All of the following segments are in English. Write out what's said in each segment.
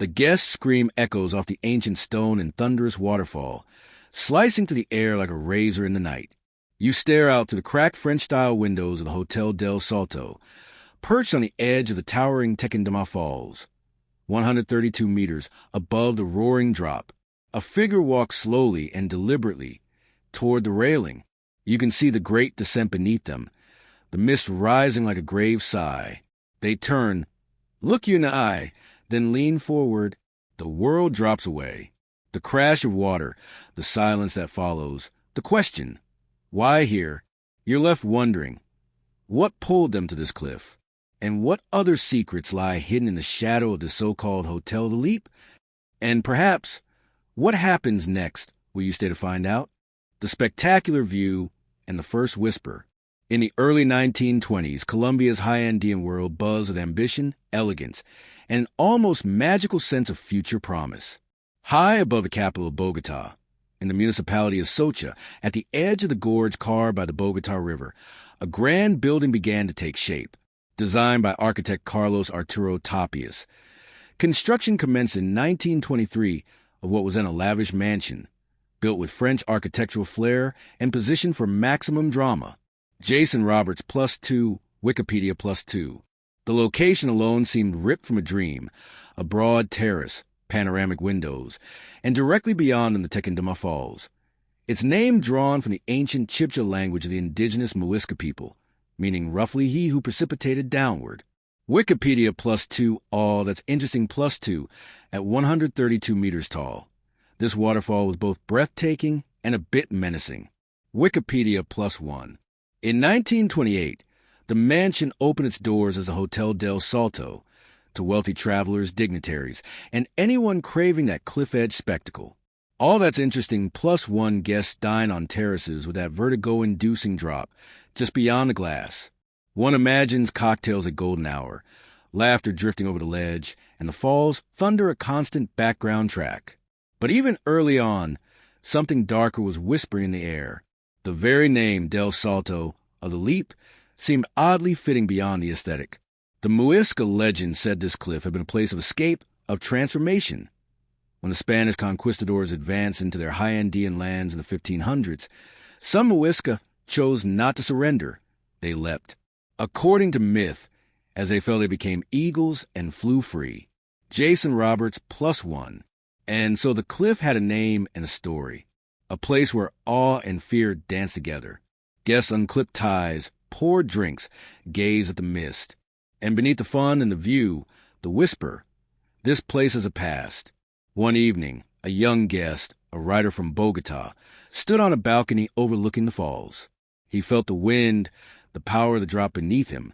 The guests scream echoes off the ancient stone and thunderous waterfall, slicing through the air like a razor in the night. You stare out through the cracked French-style windows of the Hotel Del Salto, perched on the edge of the towering Tequendama Falls, 132 meters above the roaring drop. A figure walks slowly and deliberately toward the railing. You can see the great descent beneath them, the mist rising like a grave sigh. They turn, look you in the eye, then lean forward. The world drops away. The crash of water, the silence that follows, the question, why here? You're left wondering, what pulled them to this cliff? And what other secrets lie hidden in the shadow of the so-called Hotel de Leap? And perhaps, what happens next? Will you stay to find out? The spectacular view and the first whisper. In the early 1920s, Colombia's high-Andean world buzzed with ambition, elegance, and an almost magical sense of future promise. High above the capital of Bogotá, in the municipality of Socha, at the edge of the gorge carved by the Bogotá River, a grand building began to take shape, designed by architect Carlos Arturo Tapias. Construction commenced in 1923 of what was then a lavish mansion, built with French architectural flair and positioned for maximum drama. Jason Roberts +2, Wikipedia +2. The location alone seemed ripped from a dream, a broad terrace, panoramic windows, and directly beyond them the Tequendama Falls. Its name drawn from the ancient Chibcha language of the indigenous Muisca people, meaning roughly he who precipitated downward. Wikipedia +2, all that's interesting +2, at 132 meters tall. This waterfall was both breathtaking and a bit menacing. Wikipedia +1. In 1928, the mansion opened its doors as a Hotel Del Salto to wealthy travelers, dignitaries, and anyone craving that cliff-edge spectacle. All that's interesting +1 guests dine on terraces with that vertigo-inducing drop just beyond the glass. One imagines cocktails at golden hour, laughter drifting over the ledge, and the falls thunder a constant background track. But even early on, something darker was whispering in the air. The very name Del Salto, of the leap, seemed oddly fitting beyond the aesthetic. The Muisca legend said this cliff had been a place of escape, of transformation. When the Spanish conquistadors advanced into their high Andean lands in the 1500s, some Muisca chose not to surrender. They leapt. According to myth, as they fell they became eagles and flew free. Jason Roberts +1. And so the cliff had a name and a story. A place where awe and fear danced together. Guests unclipped ties, poured drinks, gazed at the mist. And beneath the fun and the view, the whisper, this place has a past. One evening, a young guest, a writer from Bogotá, stood on a balcony overlooking the falls. He felt the wind, the power of the drop beneath him,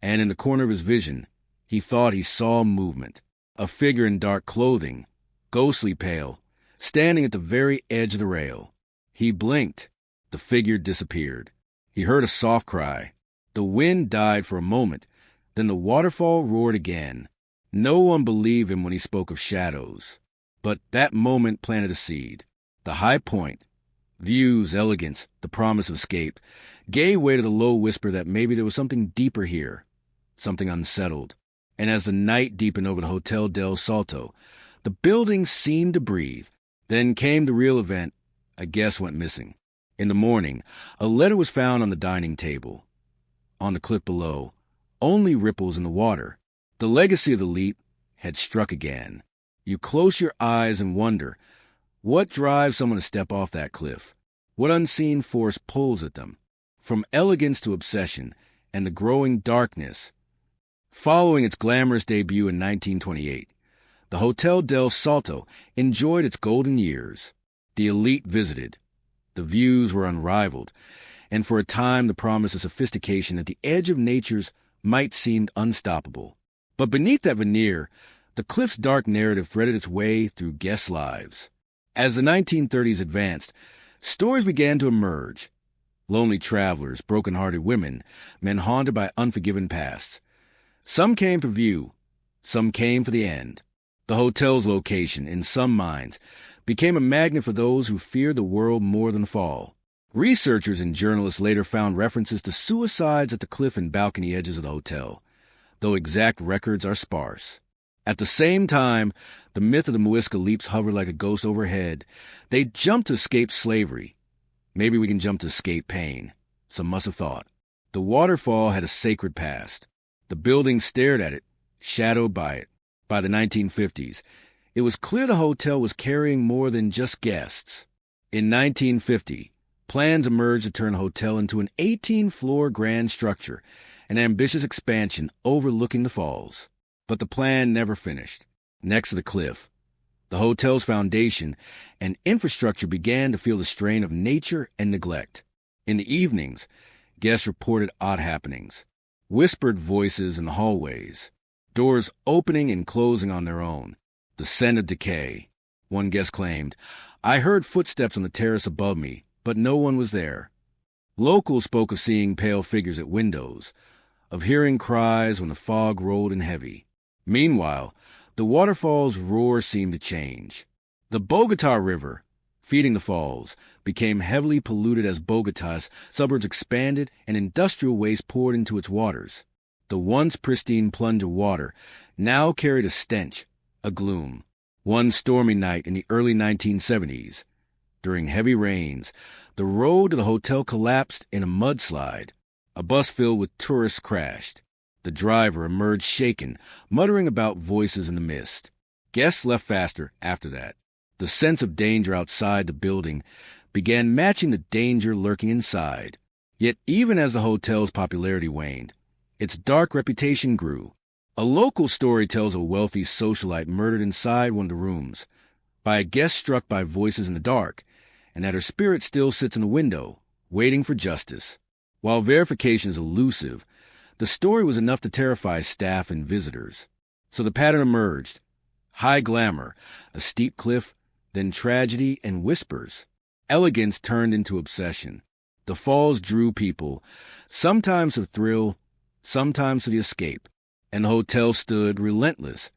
and in the corner of his vision, he thought he saw movement. A figure in dark clothing, ghostly pale, standing at the very edge of the rail. He blinked. The figure disappeared. He heard a soft cry. The wind died for a moment. Then the waterfall roared again. No one believed him when he spoke of shadows. But that moment planted a seed. The high point, views, elegance, the promise of escape, gave way to the low whisper that maybe there was something deeper here, something unsettled. And as the night deepened over the Hotel Del Salto, the building seemed to breathe. Then came the real event. A guest went missing. In the morning, a letter was found on the dining table. On the cliff below, only ripples in the water. The legacy of the leap had struck again. You close your eyes and wonder, what drives someone to step off that cliff? What unseen force pulls at them? From elegance to obsession and the growing darkness. Following its glamorous debut in 1928, the Hotel Del Salto enjoyed its golden years. The elite visited. The views were unrivaled, and for a time the promise of sophistication at the edge of nature's might seemed unstoppable. But beneath that veneer, the cliff's dark narrative threaded its way through guests' lives. As the 1930s advanced, stories began to emerge. Lonely travelers, broken-hearted women, men haunted by unforgiven pasts. Some came for view, some came for the end. The hotel's location, in some minds, became a magnet for those who feared the world more than the fall. Researchers and journalists later found references to suicides at the cliff and balcony edges of the hotel, though exact records are sparse. At the same time, the myth of the Muisca leaps hovered like a ghost overhead. They jumped to escape slavery. Maybe we can jump to escape pain. Some must have thought. The waterfall had a sacred past. The building stared at it, shadowed by it. By the 1950s, it was clear the hotel was carrying more than just guests. In 1950, plans emerged to turn the hotel into an 18-floor grand structure, an ambitious expansion overlooking the falls. But the plan never finished. Next to the cliff, the hotel's foundation and infrastructure began to feel the strain of nature and neglect. In the evenings, guests reported odd happenings. Whispered voices in the hallways, doors opening and closing on their own, the scent of decay. One guest claimed, "I heard footsteps on the terrace above me, but no one was there." Locals spoke of seeing pale figures at windows, of hearing cries when the fog rolled in heavy. Meanwhile, the waterfall's roar seemed to change. The Bogota River, feeding the falls, became heavily polluted as Bogota's suburbs expanded and industrial waste poured into its waters. The once pristine plunge of water now carried a stench, a gloom. One stormy night in the early 1970s, during heavy rains, the road to the hotel collapsed in a mudslide. A bus filled with tourists crashed. The driver emerged shaken, muttering about voices in the mist. Guests left faster after that. The sense of danger outside the building began matching the danger lurking inside. Yet even as the hotel's popularity waned, its dark reputation grew. A local story tells of a wealthy socialite murdered inside one of the rooms by a guest struck by voices in the dark, and that her spirit still sits in the window, waiting for justice. While verification is elusive, the story was enough to terrify staff and visitors. So the pattern emerged. High glamour, a steep cliff, then tragedy and whispers. Elegance turned into obsession. The falls drew people, sometimes for thrill, sometimes for the escape, and the hotel stood relentless,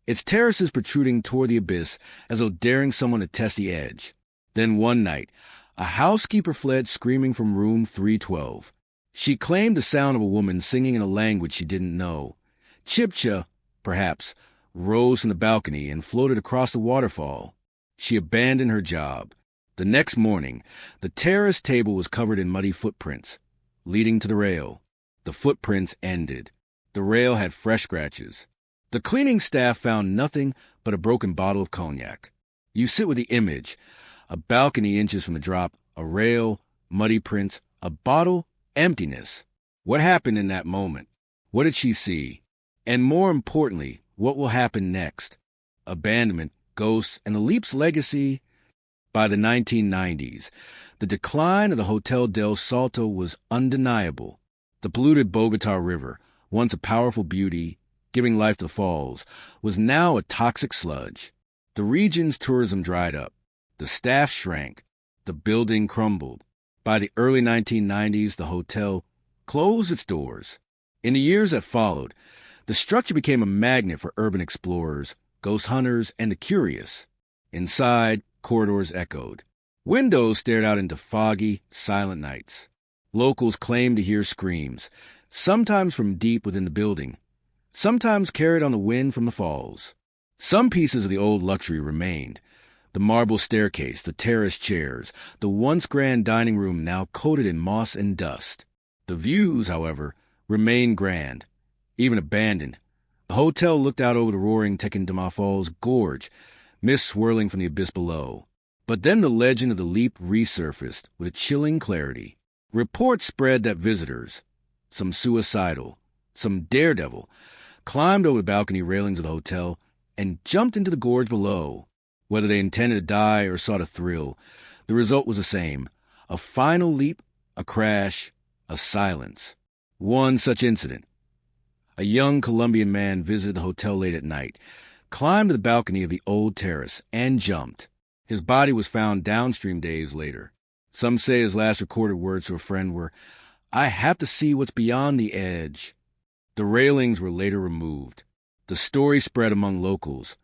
its terraces protruding toward the abyss as though daring someone to test the edge. Then one night, a housekeeper fled screaming from room 312. She claimed the sound of a woman singing in a language she didn't know. Chibcha, perhaps, rose from the balcony and floated across the waterfall. She abandoned her job. The next morning, the terrace table was covered in muddy footprints, leading to the rail. The footprints ended. The rail had fresh scratches. The cleaning staff found nothing but a broken bottle of cognac. You sit with the image, a balcony inches from the drop, a rail, muddy prints, a bottle, emptiness. What happened in that moment? What did she see? And more importantly, what will happen next? Abandonment, ghosts, and the leap's legacy. By the 1990s, the decline of the Hotel Del Salto was undeniable. The polluted Bogota River, once a powerful beauty, giving life to the falls, was now a toxic sludge. The region's tourism dried up. The staff shrank. The building crumbled. By the early 1990s, the hotel closed its doors. In the years that followed, the structure became a magnet for urban explorers, ghost hunters, and the curious. Inside, corridors echoed. Windows stared out into foggy, silent nights. Locals claimed to hear screams, sometimes from deep within the building, sometimes carried on the wind from the falls. Some pieces of the old luxury remained. The marble staircase, the terrace chairs, the once grand dining room now coated in moss and dust. The views, however, remained grand, even abandoned. The hotel looked out over the roaring Tequendama Falls gorge, mist swirling from the abyss below. But then the legend of the leap resurfaced with a chilling clarity. Reports spread that visitors, some suicidal, some daredevil, climbed over the balcony railings of the hotel and jumped into the gorge below. Whether they intended to die or sought a thrill, the result was the same. A final leap, a crash, a silence. One such incident. A young Colombian man visited the hotel late at night, climbed to the balcony of the old terrace, and jumped. His body was found downstream days later. Some say his last recorded words to a friend were, "I have to see what's beyond the edge." The railings were later removed. The story spread among locals.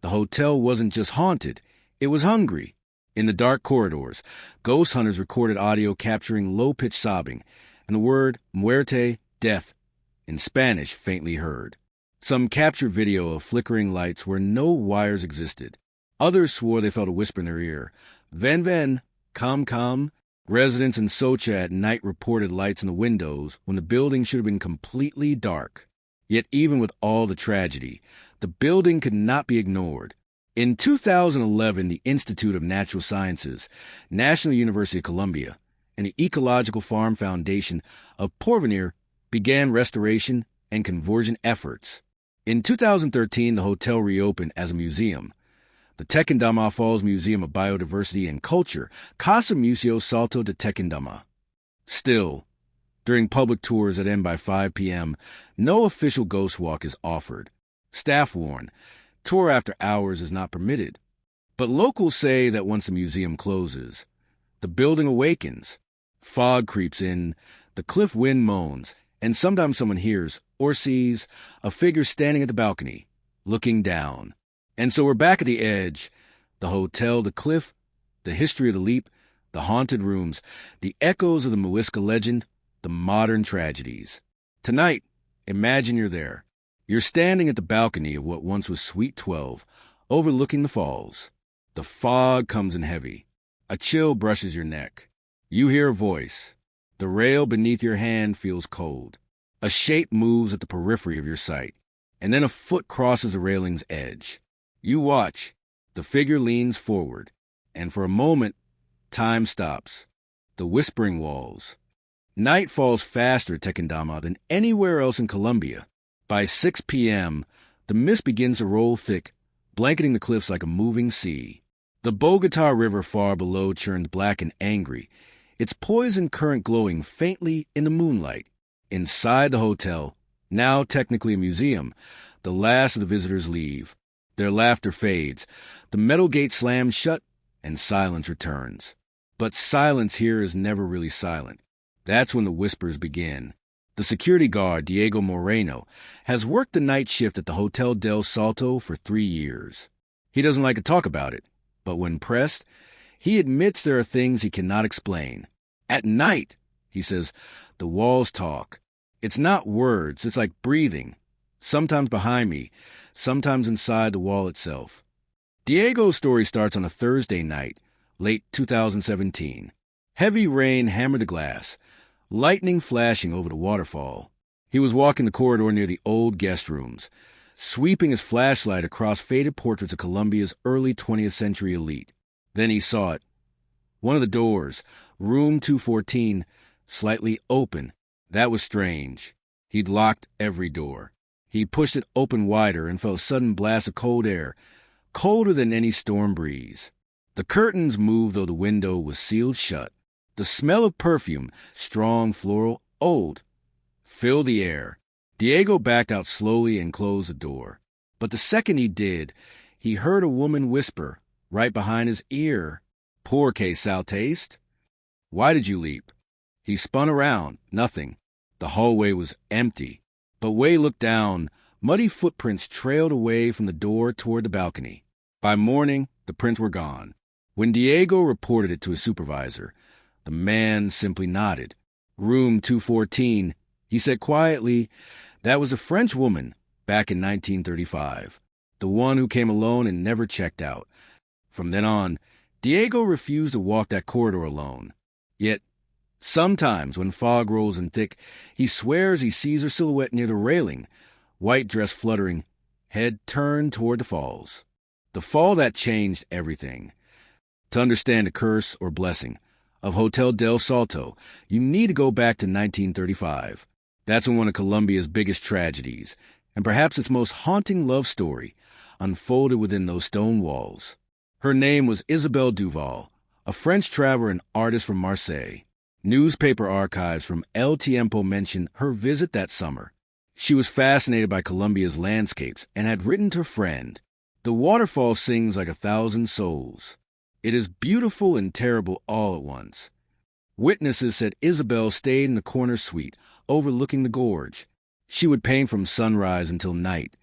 The hotel wasn't just haunted, it was hungry. In the dark corridors, ghost hunters recorded audio capturing low-pitched sobbing, and the word muerte, death, in Spanish faintly heard. Some captured video of flickering lights where no wires existed. Others swore they felt a whisper in their ear. Ven ven, come come. Residents in Socha at night reported lights in the windows when the building should have been completely dark. Yet even with all the tragedy, the building could not be ignored. In 2011, the Institute of Natural Sciences, National University of Colombia, and the Ecological Farm Foundation of Porvenir began restoration and conversion efforts. In 2013, the hotel reopened as a museum. The Tequendama Falls Museum of Biodiversity and Culture, Casa Museo Salto de Tequendama. Still, during public tours that end by 5 p.m., no official ghost walk is offered. Staff warn, tour after hours is not permitted. But locals say that once the museum closes, the building awakens. Fog creeps in, the cliff wind moans, and sometimes someone hears or sees a figure standing at the balcony, looking down. And so we're back at the edge. The hotel, the cliff, the history of the leap, the haunted rooms, the echoes of the Muisca legend, the modern tragedies. Tonight, imagine you're there. You're standing at the balcony of what once was Suite 12, overlooking the falls. The fog comes in heavy. A chill brushes your neck. You hear a voice. The rail beneath your hand feels cold. A shape moves at the periphery of your sight, and then a foot crosses the railing's edge. You watch. The figure leans forward, and for a moment, time stops. The whispering walls. Night falls faster at Tequendama than anywhere else in Colombia. By 6 p.m., the mist begins to roll thick, blanketing the cliffs like a moving sea. The Bogota River far below churns black and angry, its poison current glowing faintly in the moonlight. Inside the hotel, now technically a museum, the last of the visitors leave. Their laughter fades, the metal gate slams shut, and silence returns. But silence here is never really silent. That's when the whispers begin. The security guard, Diego Moreno, has worked the night shift at the Hotel Del Salto for 3 years. He doesn't like to talk about it, but when pressed, he admits there are things he cannot explain. At night, he says, the walls talk. It's not words, it's like breathing. Sometimes behind me, sometimes inside the wall itself. Diego's story starts on a Thursday night, late 2017. Heavy rain hammered the glass, lightning flashing over the waterfall. He was walking the corridor near the old guest rooms, sweeping his flashlight across faded portraits of Colombia's early 20th century elite. Then he saw it. One of the doors, room 214, slightly open. That was strange. He'd locked every door. He pushed it open wider and felt a sudden blast of cold air, colder than any storm breeze. The curtains moved though the window was sealed shut. The smell of perfume, strong, floral, old, filled the air. Diego backed out slowly and closed the door. But the second he did, he heard a woman whisper right behind his ear, "Por qué saltaste? Why did you leap?" He spun around. Nothing. The hallway was empty. But Wei looked down. Muddy footprints trailed away from the door toward the balcony. By morning, the prints were gone. When Diego reported it to his supervisor, the man simply nodded. Room 214, he said quietly, that was a French woman back in 1935. The one who came alone and never checked out. From then on, Diego refused to walk that corridor alone. Yet, sometimes when fog rolls in thick, he swears he sees her silhouette near the railing, white dress fluttering, head turned toward the falls. The fall that changed everything. To understand the curse or blessing of Hotel Del Salto, you need to go back to 1935. That's when one of Colombia's biggest tragedies, and perhaps its most haunting love story, unfolded within those stone walls. Her name was Isabelle Duval, a French traveler and artist from Marseille. Newspaper archives from El Tiempo mention her visit that summer. She was fascinated by Colombia's landscapes and had written to a friend, "The waterfall sings like 1,000 souls. It is beautiful and terrible all at once." Witnesses said Isabelle stayed in the corner suite, overlooking the gorge. She would paint from sunrise until night,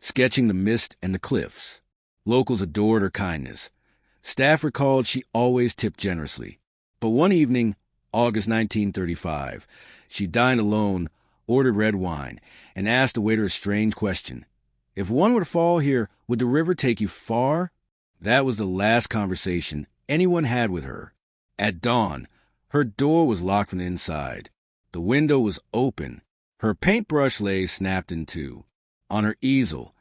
sketching the mist and the cliffs. Locals adored her kindness. Staff recalled she always tipped generously. But one evening, August 1935, she dined alone ordered red wine, and asked the waiter a strange question. If one were to fall here, would the river take you far? That was the last conversation anyone had with her. At dawn, her door was locked from the inside. The window was open. Her paintbrush lay snapped in two. On her easel,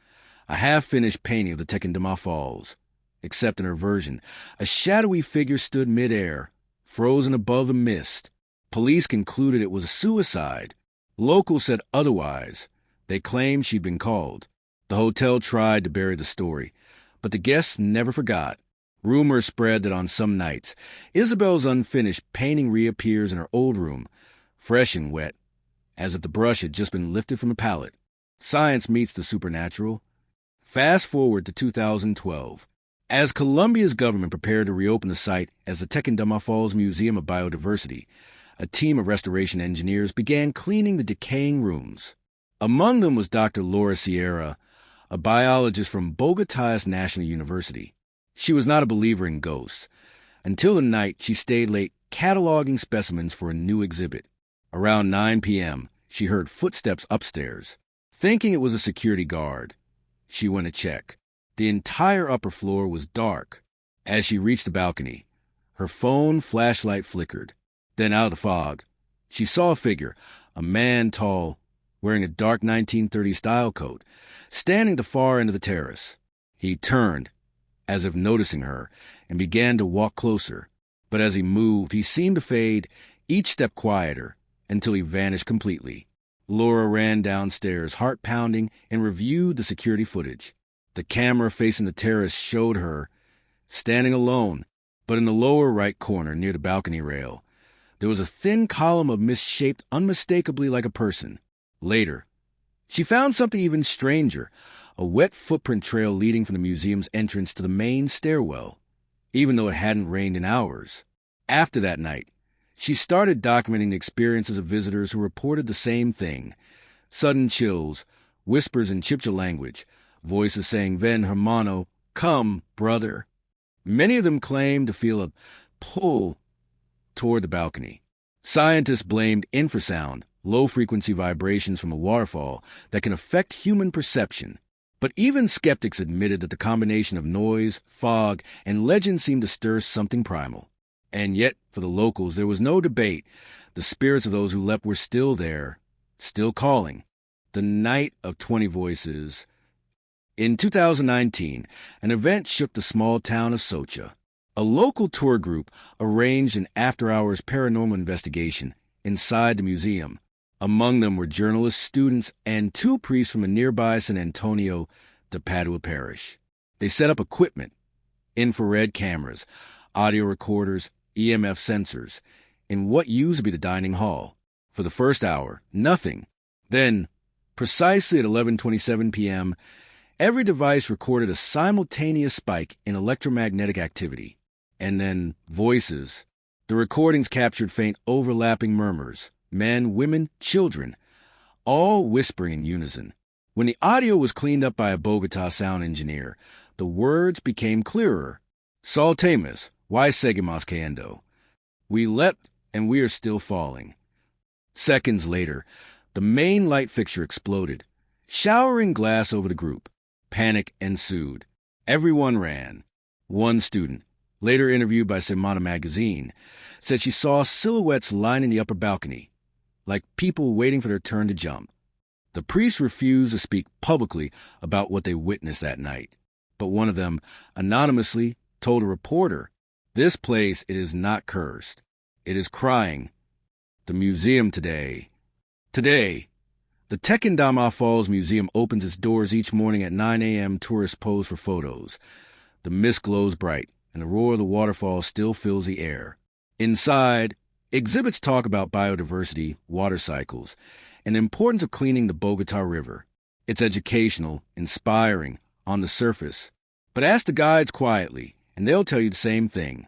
a half-finished painting of the Tequendama Falls. Except in her version, a shadowy figure stood midair, frozen above the mist. Police concluded it was a suicide. Locals said otherwise. They claimed she'd been called. The hotel tried to bury the story, but the guests never forgot. Rumors spread that on some nights, Isabelle's unfinished painting reappears in her old room, fresh and wet, as if the brush had just been lifted from a palette. Science meets the supernatural. Fast forward to 2012. As Colombia's government prepared to reopen the site as the Tequendama Falls Museum of Biodiversity, a team of restoration engineers began cleaning the decaying rooms. Among them was Dr. Laura Sierra, a biologist from Bogotá's National University. She was not a believer in ghosts. Until the night, she stayed late cataloging specimens for a new exhibit. Around 9 p.m., she heard footsteps upstairs. Thinking it was a security guard, she went to check. The entire upper floor was dark. As she reached the balcony, her phone flashlight flickered. Then out of the fog, she saw a figure, a man tall, wearing a dark 1930s style coat, standing at the far end of the terrace. He turned, as if noticing her, and began to walk closer. But as he moved, he seemed to fade, each step quieter, until he vanished completely. Laura ran downstairs, heart pounding, and reviewed the security footage. The camera facing the terrace showed her, standing alone, but in the lower right corner near the balcony rail, there was a thin column of mist shaped unmistakably like a person. Later, she found something even stranger, a wet footprint trail leading from the museum's entrance to the main stairwell, even though it hadn't rained in hours. After that night, she started documenting the experiences of visitors who reported the same thing: sudden chills, whispers in Chibcha language, voices saying "Ven hermano," come, brother. Many of them claimed to feel a pull toward the balcony. Scientists blamed infrasound, low-frequency vibrations from a waterfall that can affect human perception. But even skeptics admitted that the combination of noise, fog, and legend seemed to stir something primal. And yet, for the locals, there was no debate. The spirits of those who leapt were still there, still calling. The Night of 20 Voices. In 2019, an event shook the small town of Socha. A local tour group arranged an after-hours paranormal investigation inside the museum. Among them were journalists, students, and 2 priests from a nearby San Antonio de Padua parish. They set up equipment, infrared cameras, audio recorders, EMF sensors, in what used to be the dining hall. For the first hour, nothing. Then, precisely at 11:27 p.m., every device recorded a simultaneous spike in electromagnetic activity. And then, voices. The recordings captured faint overlapping murmurs. Men, women, children, all whispering in unison. When the audio was cleaned up by a Bogotá sound engineer, the words became clearer. Saltemos, why seguimos cayendo? We leapt, and we are still falling. Seconds later, the main light fixture exploded, showering glass over the group. Panic ensued. Everyone ran. One student, later interviewed by Semana magazine, said she saw silhouettes lining the upper balcony, like people waiting for their turn to jump. The priests refused to speak publicly about what they witnessed that night, but one of them, anonymously, told a reporter, "This place, it is not cursed. It is crying. The museum today." Today, the Tequendama Falls Museum opens its doors each morning at 9 a.m. Tourists pose for photos. The mist glows bright, and the roar of the waterfall still fills the air. Inside, exhibits talk about biodiversity, water cycles, and the importance of cleaning the Bogotá River. It's educational, inspiring, on the surface. But ask the guides quietly, and they'll tell you the same thing.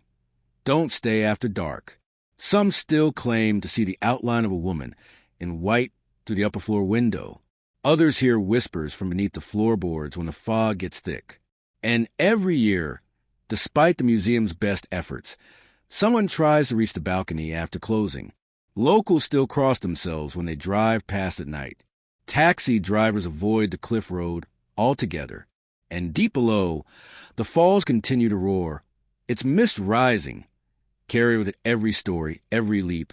Don't stay after dark. Some still claim to see the outline of a woman in white through the upper floor window. Others hear whispers from beneath the floorboards when the fog gets thick. And every year, despite the museum's best efforts, someone tries to reach the balcony after closing. Locals still cross themselves when they drive past at night. Taxi drivers avoid the cliff road altogether. And deep below, the falls continue to roar. Its mist rising, carried with it every story, every leap,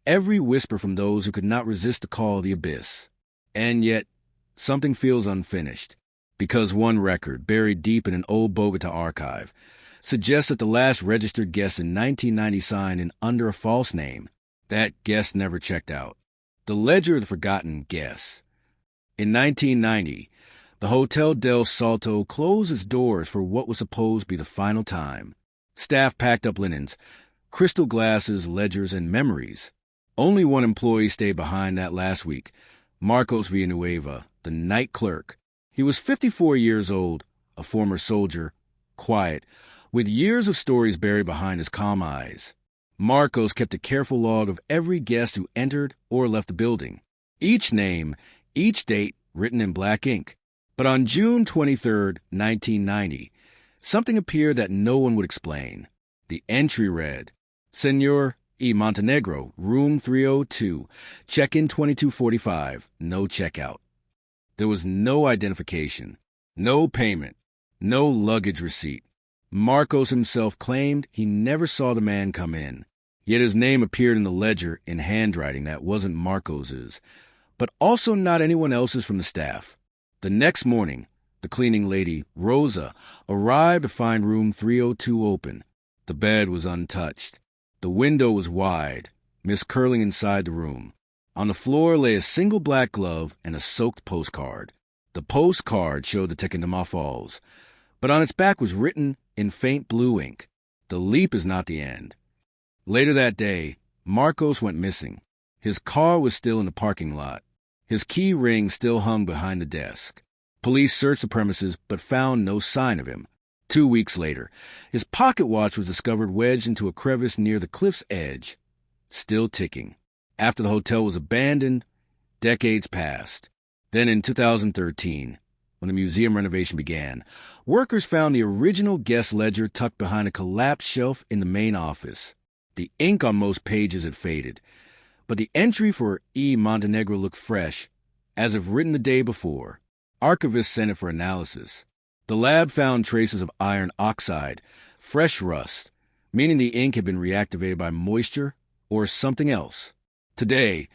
every whisper from those who could not resist the call of the abyss. And yet, something feels unfinished, because one record, buried deep in an old Bogota archive, suggests that the last registered guest in 1990 signed in under a false name. That guest never checked out. The Ledger of the Forgotten Guest. In 1990, the Hotel Del Salto closed its doors for what was supposed to be the final time. Staff packed up linens, crystal glasses, ledgers, and memories. Only one employee stayed behind that last week, Marcos Villanueva, the night clerk. He was 54 years old, a former soldier, quiet, with years of stories buried behind his calm eyes. Marcos kept a careful log of every guest who entered or left the building. Each name, each date written in black ink. But on June 23, 1990, something appeared that no one would explain. The entry read, Senor E. Montenegro, room 302, check-in 2245, no checkout. There was no identification, no payment, no luggage receipt. Marcos himself claimed he never saw the man come in. Yet his name appeared in the ledger in handwriting that wasn't Marcos's, but also not anyone else's from the staff. The next morning, the cleaning lady, Rosa, arrived to find room 302 open. The bed was untouched. The window was wide, mist curling inside the room. On the floor lay a single black glove and a soaked postcard. The postcard showed the Tequendama Falls, but on its back was written in faint blue ink, "The leap is not the end." Later that day, Marcos went missing. His car was still in the parking lot. His key ring still hung behind the desk. Police searched the premises but found no sign of him. 2 weeks later, his pocket watch was discovered wedged into a crevice near the cliff's edge, still ticking. After the hotel was abandoned, decades passed. Then in 2013, when the museum renovation began, workers found the original guest ledger tucked behind a collapsed shelf in the main office. The ink on most pages had faded, but the entry for E. Montenegro looked fresh, as if written the day before. Archivists sent it for analysis. The lab found traces of iron oxide, fresh rust, meaning the ink had been reactivated by moisture or something else. Today,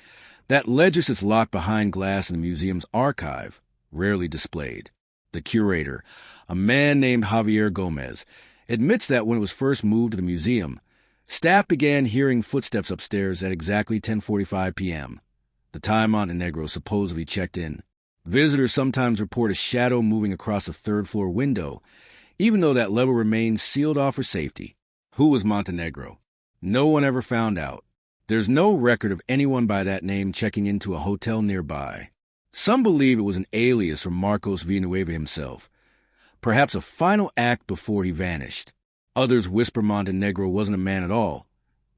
that ledger sits locked behind glass in the museum's archive, rarely displayed. The curator, a man named Javier Gomez, admits that when it was first moved to the museum, staff began hearing footsteps upstairs at exactly 10:45 p.m., the time Montenegro supposedly checked in. Visitors sometimes report a shadow moving across the third-floor window, even though that level remains sealed off for safety. Who was Montenegro? No one ever found out. There's no record of anyone by that name checking into a hotel nearby. Some believe it was an alias from Marcos Villanueva himself, perhaps a final act before he vanished. Others whisper Montenegro wasn't a man at all,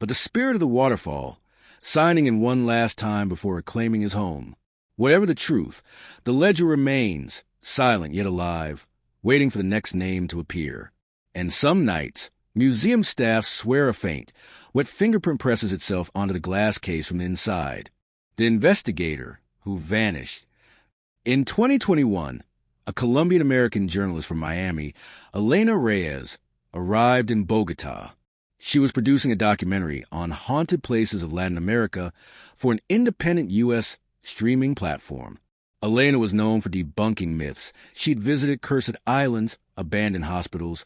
but the spirit of the waterfall, signing in one last time before reclaiming his home. Whatever the truth, the ledger remains, silent yet alive, waiting for the next name to appear. And some nights, museum staff swear a faint, wet fingerprint presses itself onto the glass case from the inside. The Investigator Who Vanished. In 2021, a Colombian-American journalist from Miami, Elena Reyes, arrived in Bogota. She was producing a documentary on haunted places of Latin America for an independent U.S. streaming platform. Elena was known for debunking myths. She'd visited cursed islands, abandoned hospitals,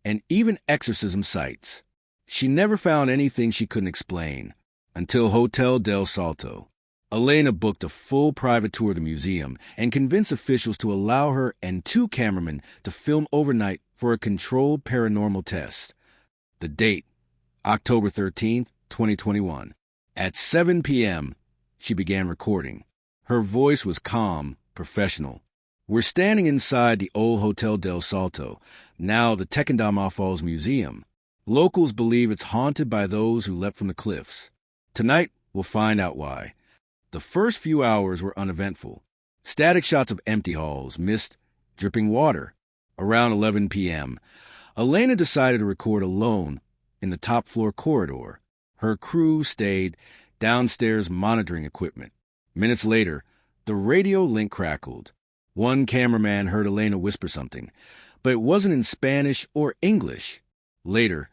and even exorcism sites. She never found anything she couldn't explain, until Hotel Del Salto. Elena booked a full private tour of the museum and convinced officials to allow her and 2 cameramen to film overnight for a controlled paranormal test. The date, October 13th, 2021. At 7 p.m., she began recording. Her voice was calm, professional. We're standing inside the old Hotel Del Salto, now the Tequendama Falls Museum. Locals believe it's haunted by those who leapt from the cliffs. Tonight, we'll find out why. The first few hours were uneventful. Static shots of empty halls, mist, dripping water. Around 11 p.m., Elena decided to record alone in the top-floor corridor. Her crew stayed, downstairs monitoring equipment. Minutes later, the radio link crackled. One cameraman heard Elena whisper something, but it wasn't in Spanish or English. Later,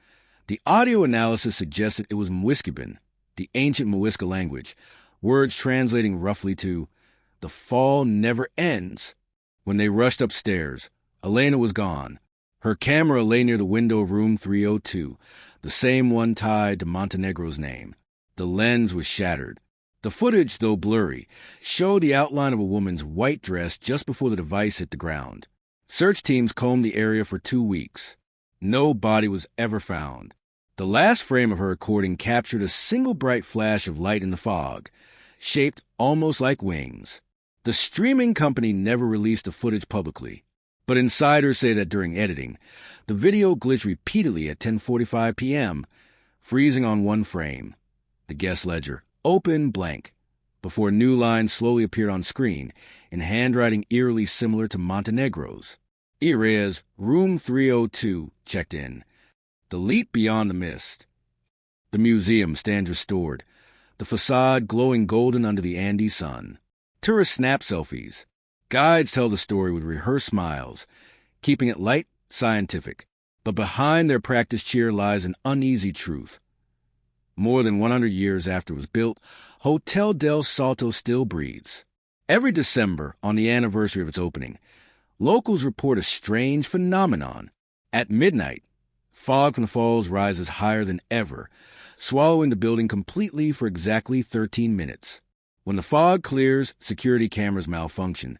the audio analysis suggested it was Muisca, the ancient Muisca language, words translating roughly to, "The fall never ends." When they rushed upstairs, Elena was gone. Her camera lay near the window of room 302, the same one tied to Montenegro's name. The lens was shattered. The footage, though blurry, showed the outline of a woman's white dress just before the device hit the ground. Search teams combed the area for 2 weeks. No body was ever found. The last frame of her recording captured a single bright flash of light in the fog, shaped almost like wings. The streaming company never released the footage publicly, but insiders say that during editing, the video glitched repeatedly at 10:45 p.m., freezing on one frame. The guest ledger, open blank, before new lines slowly appeared on screen in handwriting eerily similar to Montenegro's. Erez, room 302, checked in. The leap beyond the mist. The museum stands restored, the facade glowing golden under the Andes sun. Tourists snap selfies. Guides tell the story with rehearsed smiles, keeping it light, scientific. But behind their practiced cheer lies an uneasy truth. More than 100 years after it was built, Hotel Del Salto still breathes. Every December, on the anniversary of its opening, locals report a strange phenomenon. At midnight, fog from the falls rises higher than ever, swallowing the building completely for exactly 13 minutes. When the fog clears, security cameras malfunction,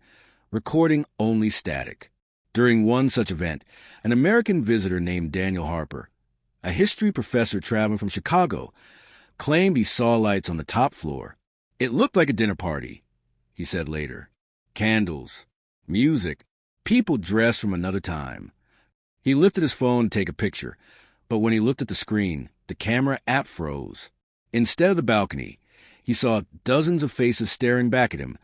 recording only static. During one such event, an American visitor named Daniel Harper, a history professor traveling from Chicago, claimed he saw lights on the top floor. "It looked like a dinner party," he said later. Candles, music, people dressed from another time. He lifted his phone to take a picture, but when he looked at the screen, the camera app froze. Instead of the balcony, he saw dozens of faces staring back at him,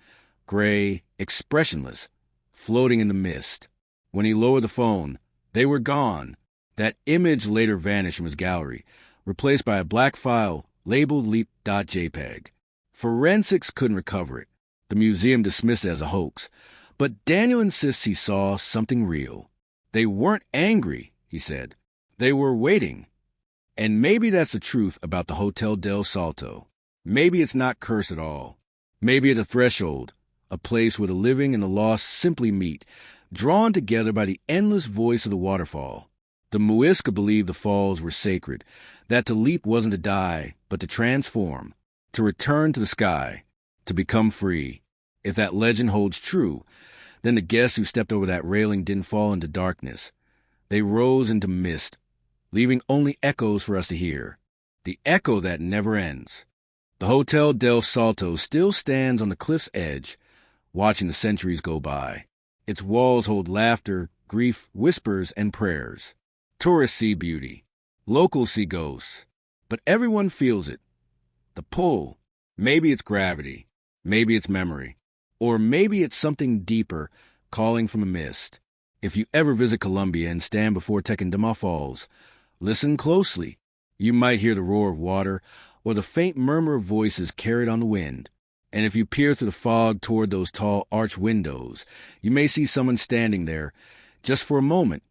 gray, expressionless, floating in the mist. When he lowered the phone, they were gone. That image later vanished from his gallery, replaced by a black file labeled leapt.jpg. Forensics couldn't recover it. The museum dismissed it as a hoax, but Daniel insists he saw something real. They weren't angry, he said. They were waiting. And maybe that's the truth about the Hotel Del Salto. Maybe it's not cursed at all. Maybe at a threshold, a place where the living and the lost simply meet, drawn together by the endless voice of the waterfall. The Muisca believed the falls were sacred, that to leap wasn't to die, but to transform, to return to the sky, to become free. If that legend holds true, then the guests who stepped over that railing didn't fall into darkness. They rose into mist, leaving only echoes for us to hear. The echo that never ends. The Hotel Del Salto still stands on the cliff's edge, watching the centuries go by. Its walls hold laughter, grief, whispers, and prayers. Tourists see beauty. Locals see ghosts. But everyone feels it. The pull. Maybe it's gravity. Maybe it's memory. Or maybe it's something deeper, calling from a mist. If you ever visit Colombia and stand before Tequendama Falls, listen closely. You might hear the roar of water or the faint murmur of voices carried on the wind. And if you peer through the fog toward those tall arch windows, you may see someone standing there, just for a moment,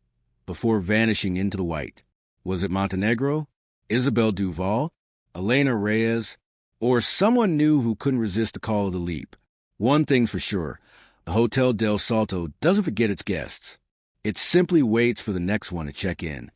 before vanishing into the white. Was it Montenegro, Isabelle Duval, Elena Reyes, or someone new who couldn't resist the call of the leap? One thing's for sure, the Hotel Del Salto doesn't forget its guests. It simply waits for the next one to check in.